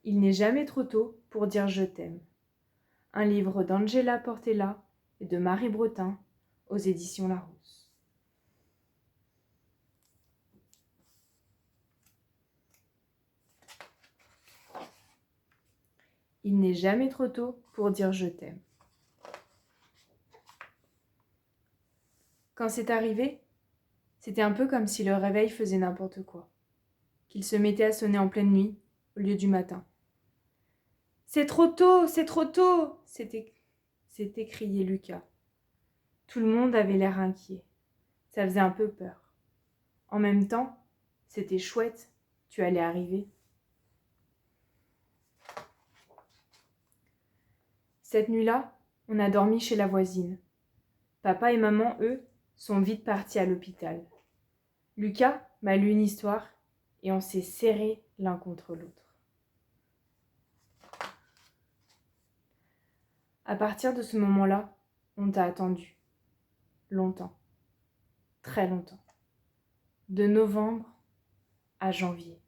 Il n'est jamais trop tôt pour dire je t'aime. Un livre d'Angela Portela et de Marie Bretin aux éditions Larousse. Il n'est jamais trop tôt pour dire je t'aime. Quand c'est arrivé, c'était un peu comme si le réveil faisait n'importe quoi, qu'il se mettait à sonner en pleine nuit au lieu du matin. C'est trop tôt, c'est trop tôt, s'était crié Lucas. Tout le monde avait l'air inquiet. Ça faisait un peu peur. En même temps, c'était chouette, tu allais arriver. Cette nuit-là, on a dormi chez la voisine. Papa et maman, eux, sont vite partis à l'hôpital. Lucas m'a lu une histoire et on s'est serrés l'un contre l'autre. À partir de ce moment-là, on t'a attendu. Longtemps. Très longtemps. De novembre à janvier.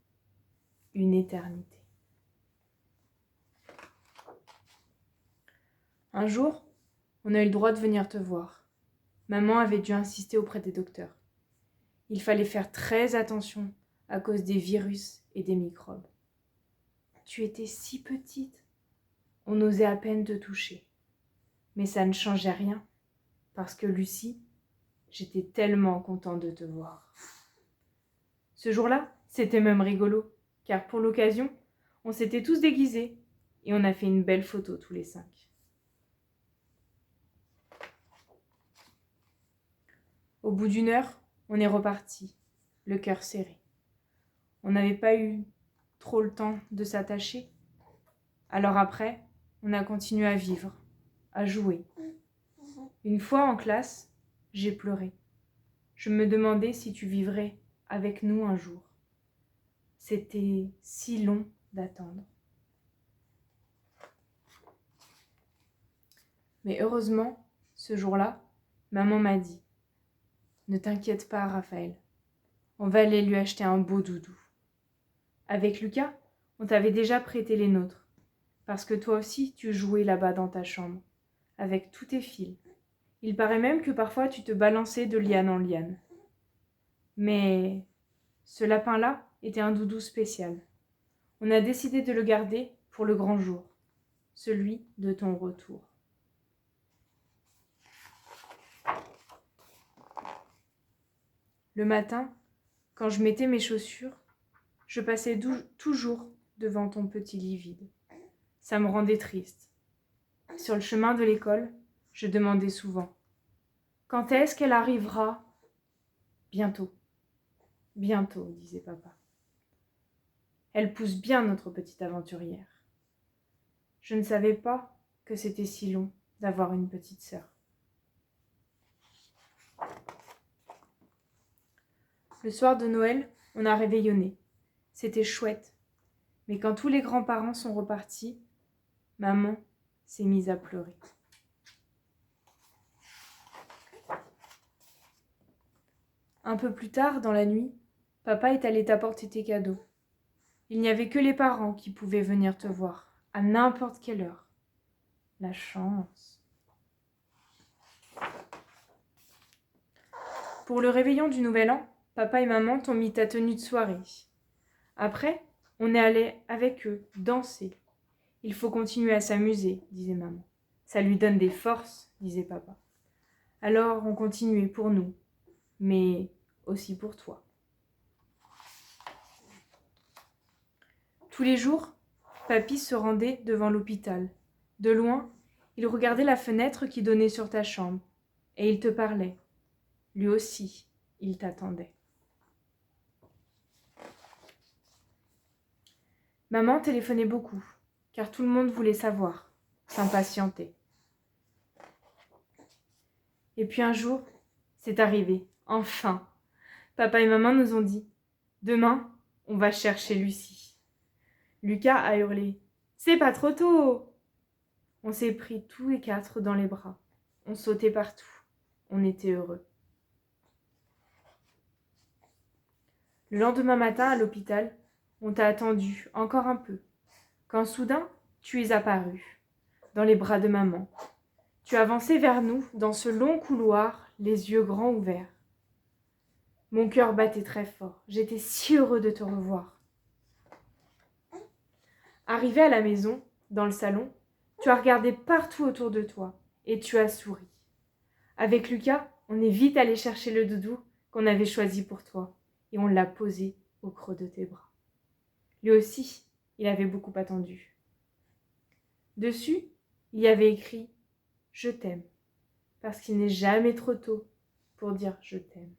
Une éternité. Un jour, on a eu le droit de venir te voir. Maman avait dû insister auprès des docteurs. Il fallait faire très attention à cause des virus et des microbes. Tu étais si petite, on osait à peine te toucher. Mais ça ne changeait rien, parce que Lucie, j'étais tellement contente de te voir. Ce jour-là, c'était même rigolo, car pour l'occasion, on s'était tous déguisés et on a fait une belle photo tous les 5. Au bout d'1 heure, on est reparti, le cœur serré. On n'avait pas eu trop le temps de s'attacher. Alors après, on a continué à vivre, à jouer. Une fois en classe, j'ai pleuré. Je me demandais si tu vivrais avec nous un jour. C'était si long d'attendre. Mais heureusement, ce jour-là, maman m'a dit « Ne t'inquiète pas, Raphaël, on va aller lui acheter un beau doudou. » Avec Lucas, on t'avait déjà prêté les nôtres, parce que toi aussi tu jouais là-bas dans ta chambre, avec tous tes fils. Il paraît même que parfois tu te balançais de liane en liane. Mais ce lapin-là était un doudou spécial. On a décidé de le garder pour le grand jour, celui de ton retour. Le matin, quand je mettais mes chaussures, je passais toujours devant ton petit lit vide. Ça me rendait triste. Sur le chemin de l'école, je demandais souvent « Quand est-ce qu'elle arrivera ?»« Bientôt, bientôt, disait papa. Elle pousse bien notre petite aventurière. Je ne savais pas que c'était si long d'avoir une petite sœur. Le soir de Noël, on a réveillonné. C'était chouette. Mais quand tous les grands-parents sont repartis, maman s'est mise à pleurer. Un peu plus tard, dans la nuit, papa est allé t'apporter tes cadeaux. Il n'y avait que les parents qui pouvaient venir te voir, à n'importe quelle heure. La chance. Pour le réveillon du Nouvel An, papa et maman t'ont mis ta tenue de soirée. Après, on est allé avec eux danser. Il faut continuer à s'amuser, disait maman. Ça lui donne des forces, disait papa. Alors on continuait pour nous, mais aussi pour toi. Tous les jours, papy se rendait devant l'hôpital. De loin, il regardait la fenêtre qui donnait sur ta chambre, et il te parlait. Lui aussi, il t'attendait. Maman téléphonait beaucoup, car tout le monde voulait savoir, s'impatientait. Et puis un jour, c'est arrivé, enfin. Papa et maman nous ont dit « Demain, on va chercher Lucie. » Lucas a hurlé « C'est pas trop tôt !» On s'est pris tous les 4 dans les bras. On sautait partout. On était heureux. Le lendemain matin, à l'hôpital, on t'a attendu encore un peu. quand soudain tu es apparu, dans les bras de maman. Tu avançais vers nous, dans ce long couloir, les yeux grands ouverts. Mon cœur battait très fort, j'étais si heureux de te revoir. Arrivé à la maison, dans le salon, tu as regardé partout autour de toi, et tu as souri. Avec Lucas, on est vite allé chercher le doudou qu'on avait choisi pour toi, et on l'a posé au creux de tes bras. Lui aussi, il avait beaucoup attendu. Dessus, il y avait écrit « Je t'aime », parce qu'il n'est jamais trop tôt pour dire « je t'aime ».